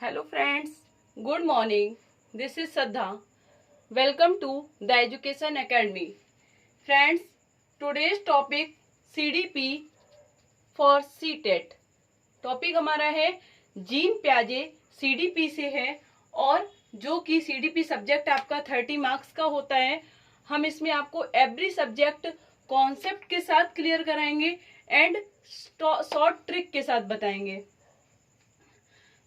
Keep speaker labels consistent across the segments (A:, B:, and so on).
A: Hello friends, good morning. This is Sadha. Welcome to the Education Academy. Friends, today's topic CDP for CTET. Topic हमारा है gene प्याजे CDP से है और जो कि CDP सब्जेक्ट आपका 30 मार्क्स का होता है। हम इसमें आपको एवरी सब्जेक्ट कॉन्सेप्ट के साथ क्लियर कराएंगे एंड शॉर्ट ट्रिक के साथ बताएंगे।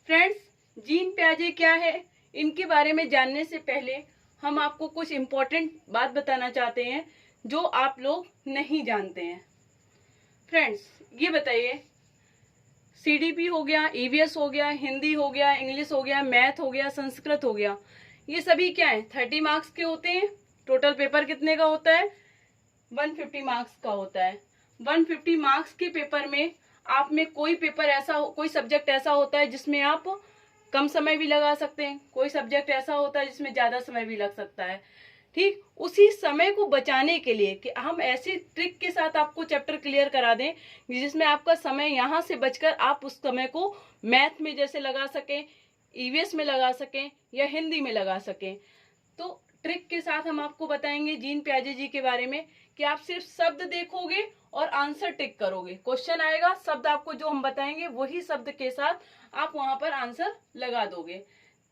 A: फ्रेंड्स, जीन प्याजे क्या है, इनके बारे में जानने से पहले हम आपको कुछ इम्पोर्टेंट बात बताना चाहते हैं जो आप लोग नहीं जानते हैं। फ्रेंड्स, ये बताइए, CDP हो गया, EVS हो गया, हिंदी हो गया, इंग्लिश हो गया, मैथ हो गया, संस्कृत हो गया, ये सभी क्या है 30 मार्क्स के होते हैं। टोटल पेपर कितने का होता है? 150 मार्क्स का होता है। 150 मार्क्स के पेपर में आप में कोई सब्जेक्ट ऐसा होता है जिसमें आप कम समय भी लगा सकते हैं, कोई सब्जेक्ट ऐसा होता है जिसमें ज्यादा समय भी लग सकता है। ठीक उसी समय को बचाने के लिए कि हम ऐसी ट्रिक के साथ आपको चैप्टर क्लियर करा दें जिसमें आपका समय यहाँ से बचकर आप उस समय को मैथ में जैसे लगा सकें, EVS में लगा सकें या हिंदी में लगा सकें। तो ट्रिक के साथ हम आपको बताएंगे जीन प्याजे जी के बारे में कि आप सिर्फ शब्द देखोगे और आंसर टिक करोगे। क्वेश्चन आएगा, शब्द आपको जो हम बताएंगे वही शब्द के साथ आप वहां पर आंसर लगा दोगे।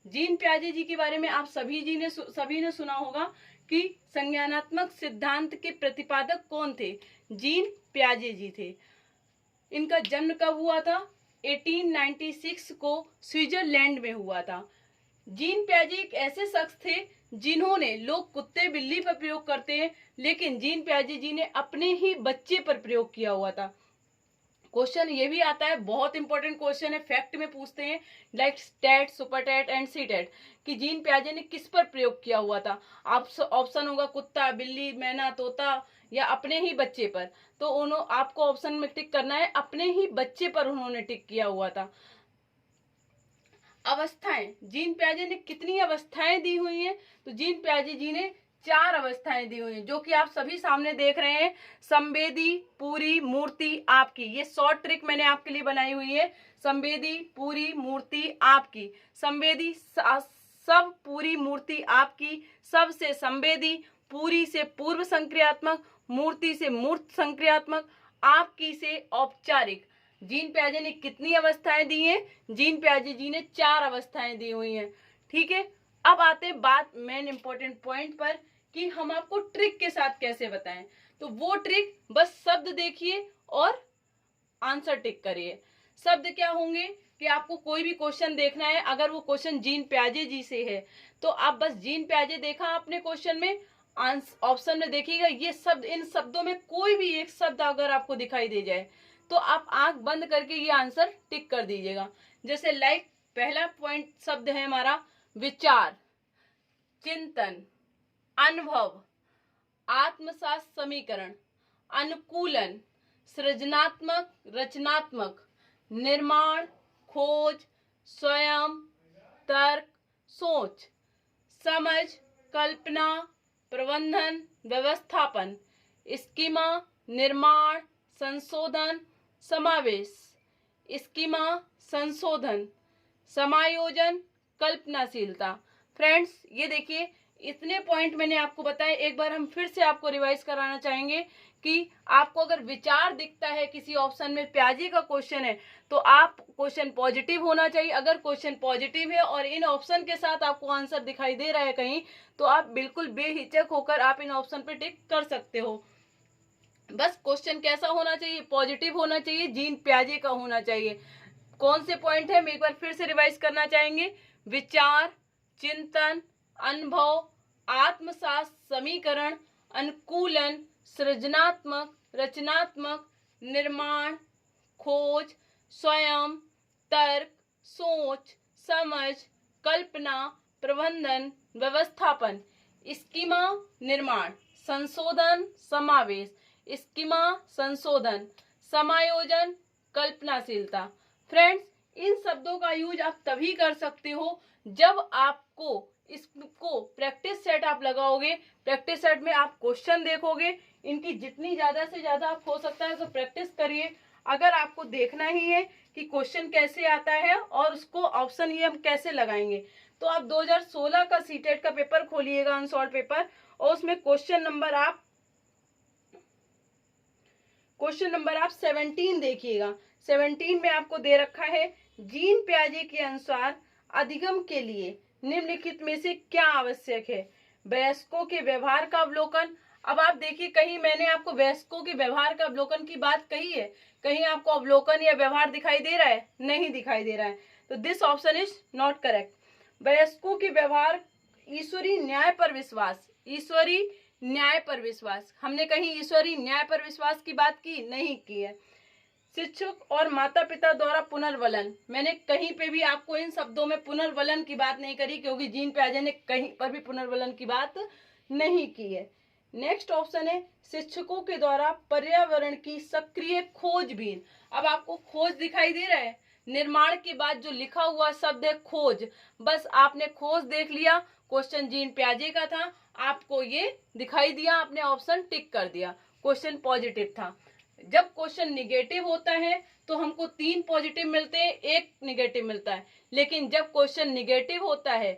A: जीन प्याजे जी के बारे में आप सभी ने सुना होगा कि संज्ञानात्मक सिद्धांत के प्रतिपादक कौन थे? जीन प्याजे जी थे। इनका जन्म कब हुआ था? 1896 को स्विट्जरलैंड में हुआ था। जीन प्याजे एक ऐसे शख्स थे जिन्होंने, लोग कुत्ते बिल्ली पर प्रयोग करते हैं लेकिन जीन प्याजे जी ने अपने ही बच्चे पर प्रयोग किया हुआ था। क्वेश्चन ये भी आता है, बहुत इंपॉर्टेंट क्वेश्चन है, फैक्ट में पूछते हैं like TET, super TET and C TET कि जीन प्याजे ने किस पर प्रयोग किया हुआ था। ऑप्शन होगा कुत्ता, बिल्ली, मैना, तोता या अपने ही बच्चे पर। तो आपको ऑप्शन में टिक करना है, अपने ही बच्चे पर उन्होंने टिक किया हुआ था। अवस्थाएं, जीन प्याजे ने कितनी अवस्थाएं दी हुई हैं? तो जीन प्याजे जी ने 4 अवस्थाएं दी हुई हैं जो कि आप सभी सामने देख रहे हैं। संवेदी, पूरी, मूर्ति, आपकी। ये शॉर्ट ट्रिक मैंने आपके लिए बनाई हुई है। संवेदी, पूरी, मूर्ति, आपकी। संवेदी सब, पूरी, मूर्ति, आपकी। सब से संवेदी, पूरी से पूर्व संक्रियात्मक, मूर्ति से मूर्त संक्रियात्मक, आपकी से औपचारिक। जीन प्याजे ने कितनी अवस्थाएं दी हैं? जीन प्याजे जी ने 4 अवस्थाएं दी हुई हैं। ठीक है, अब आते हैं बात मेन इंपॉर्टेंट पॉइंट पर कि हम आपको ट्रिक के साथ कैसे बताएं। तो वो ट्रिक, बस शब्द देखिए और आंसर टिक करिए। शब्द क्या होंगे कि आपको कोई भी क्वेश्चन देखना है, अगर वो क्वेश्चन जीन प्याजे जी से है तो आप बस जीन प्याजे देखा आपने क्वेश्चन में, ऑप्शन में देखिएगा ये शब्द, इन शब्दों में कोई भी एक शब्द अगर आपको दिखाई दे जाए तो आप आंख बंद करके ये आंसर टिक कर दीजिएगा। जैसे लाइक पहला पॉइंट शब्द है हमारा विचार, चिंतन, अनुभव, आत्मसात समीकरण, अनुकूलन, सृजनात्मक, रचनात्मक, निर्माण, खोज, स्वयं, तर्क, सोच, समझ, कल्पना, प्रबंधन, व्यवस्थापन, स्कीमा, निर्माण, संशोधन, समावेश, स्कीमा, संशोधन, समायोजन, कल्पनाशीलता। फ्रेंड्स, ये देखिए इतने पॉइंट मैंने आपको बताए। एक बार हम फिर से आपको रिवाइज कराना चाहेंगे कि आपको अगर विचार दिखता है किसी ऑप्शन में, प्याजे का क्वेश्चन है, तो आप क्वेश्चन पॉजिटिव होना चाहिए। अगर क्वेश्चन पॉजिटिव है और इन ऑप्शन के साथ आपको आंसर दिखाई दे रहा है कहीं, तो आप बिल्कुल बेहिचक होकर आप इन ऑप्शन पे टिक कर सकते हो। बस क्वेश्चन कैसा होना चाहिए? पॉजिटिव होना चाहिए, जीन प्याजे का होना चाहिए। कौन से पॉइंट है हम एक बार फिर से रिवाइज करना चाहेंगे? विचार, चिंतन, अनुभव, आत्मसात समीकरण, अनुकूलन, सृजनात्मक, रचनात्मक, निर्माण, खोज, स्वयं, तर्क, सोच, समझ, कल्पना, प्रबंधन, व्यवस्थापन, स्कीमा, निर्माण, संशोधन, समावेश, स्कीमा, संशोधन, समायोजन, कल्पनाशीलता। फ्रेंड्स, इन शब्दों का यूज आप तभी कर सकते हो जब आपको इसको प्रैक्टिस सेट आप लगाओगे। प्रैक्टिस सेट में आप क्वेश्चन देखोगे, इनकी जितनी ज्यादा से ज्यादा आप हो सकता है तो प्रैक्टिस करिए। अगर आपको देखना ही है कि क्वेश्चन कैसे आता है और उसको ऑप्शन ये हम कैसे लगाएंगे, तो आप 2016 का सीटेट का पेपर खोलिएगा, अनसॉल्व पेपर, और उसमें क्वेश्चन नंबर आप 17 देखिएगा। 17 में आपको दे रखा है, जीन प्याजे के अनुसार अधिगम के लिए निम्नलिखित में से क्या आवश्यक है? वयस्कों के व्यवहार का अवलोकन। अब आप देखिए, कहीं मैंने आपको वयस्कों के व्यवहार का अवलोकन की बात कही है? कहीं आपको अवलोकन या व्यवहार दिखाई दे रहा है? नहीं दिखाई दे रहा है, तो this option is not correct. वयस्कों के व्यवहार, ईश्वरीय न्याय पर विश्वास, ईश्वरीय न्याय पर विश्वास, हमने कहीं ईश्वरीय न्याय पर विश्वास की बात की? नहीं की है। शिक्षक और माता पिता द्वारा पुनर्वलन, मैंने कहीं पे भी आपको इन शब्दों में पुनर्वलन की बात नहीं करी, क्योंकि जीन प्याजे ने कहीं पर भी पुनर्वलन की बात नहीं की है। नेक्स्ट ऑप्शन है, शिक्षकों के द्वारा पर्यावरण की सक्रिय खोजबीन। अब आपको खोज दिखाई दे रहा है? निर्माण के बाद जो लिखा हुआ शब्द है खोज, बस आपने खोज देख लिया, क्वेश्चन जीन प्याजे का था, आपको ये दिखाई दिया, आपने ऑप्शन टिक कर दिया, क्वेश्चन पॉजिटिव था। जब क्वेश्चन निगेटिव होता है तो हमको 3 पॉजिटिव मिलते हैं, 1 निगेटिव मिलता है, लेकिन जब क्वेश्चन निगेटिव होता है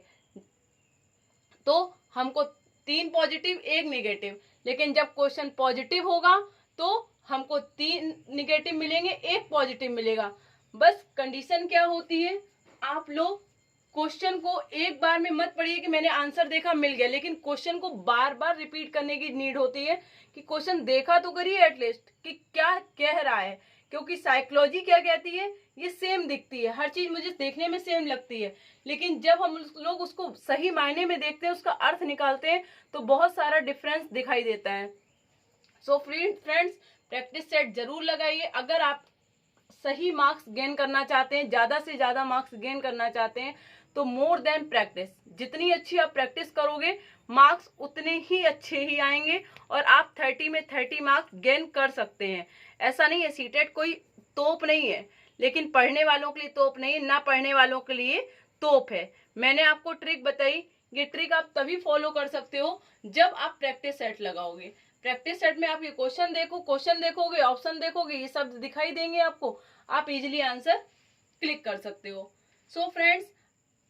A: तो हमको 3 पॉजिटिव 1 निगेटिव, लेकिन जब क्वेश्चन पॉजिटिव होगा तो हमको 3 निगेटिव मिलेंगे, 1 पॉजिटिव मिलेगा। बस कंडीशन क्या होती है, आप लोग क्वेश्चन को एक बार में मत पढ़िए कि मैंने आंसर देखा मिल गया, लेकिन क्वेश्चन को बार बार रिपीट करने की नीड होती है कि क्वेश्चन देखा तो करिए एटलीस्ट कि क्या कह रहा है, क्योंकि साइकोलॉजी क्या कहती है, ये सेम दिखती है, हर चीज मुझे देखने में सेम लगती है, लेकिन जब हम लोग उसको सही मायने में देखते हैं, उसका अर्थ निकालते हैं, तो बहुत सारा डिफरेंस दिखाई देता है। सो फ्रेंड्स, प्रैक्टिस सेट जरूर लगाइए। अगर आप सही मार्क्स गेन करना चाहते हैं, ज्यादा से ज्यादा मार्क्स गेन करना चाहते हैं, तो मोर देन प्रैक्टिस, जितनी अच्छी आप प्रैक्टिस करोगे मार्क्स उतने ही अच्छे ही आएंगे, और आप 30 में 30 मार्क्स गेन कर सकते हैं। ऐसा नहीं है, सीटेट कोई तोप नहीं है, लेकिन पढ़ने वालों के लिए तोप नहीं है, ना पढ़ने वालों के लिए तोप है। मैंने आपको ट्रिक बताई, ये ट्रिक आप तभी फॉलो कर सकते हो जब आप प्रैक्टिस सेट लगाओगे। प्रैक्टिस सेट में आप ये क्वेश्चन देखोगे, ऑप्शन देखोगे, ये शब्द दिखाई देंगे आपको, आप इजिली आंसर क्लिक कर सकते हो। सो फ्रेंड्स,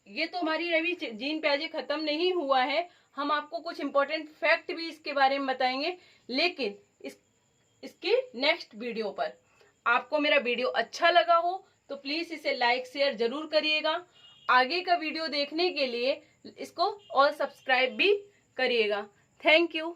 A: ये तो हमारी रवि जीन प्याजे खत्म नहीं हुआ है, हम आपको कुछ इंपॉर्टेंट फैक्ट भी इसके बारे में बताएंगे, लेकिन इसके नेक्स्ट वीडियो पर। आपको मेरा वीडियो अच्छा लगा हो तो प्लीज इसे लाइक शेयर जरूर करिएगा। आगे का वीडियो देखने के लिए इसको और सब्सक्राइब भी करिएगा। Thank you.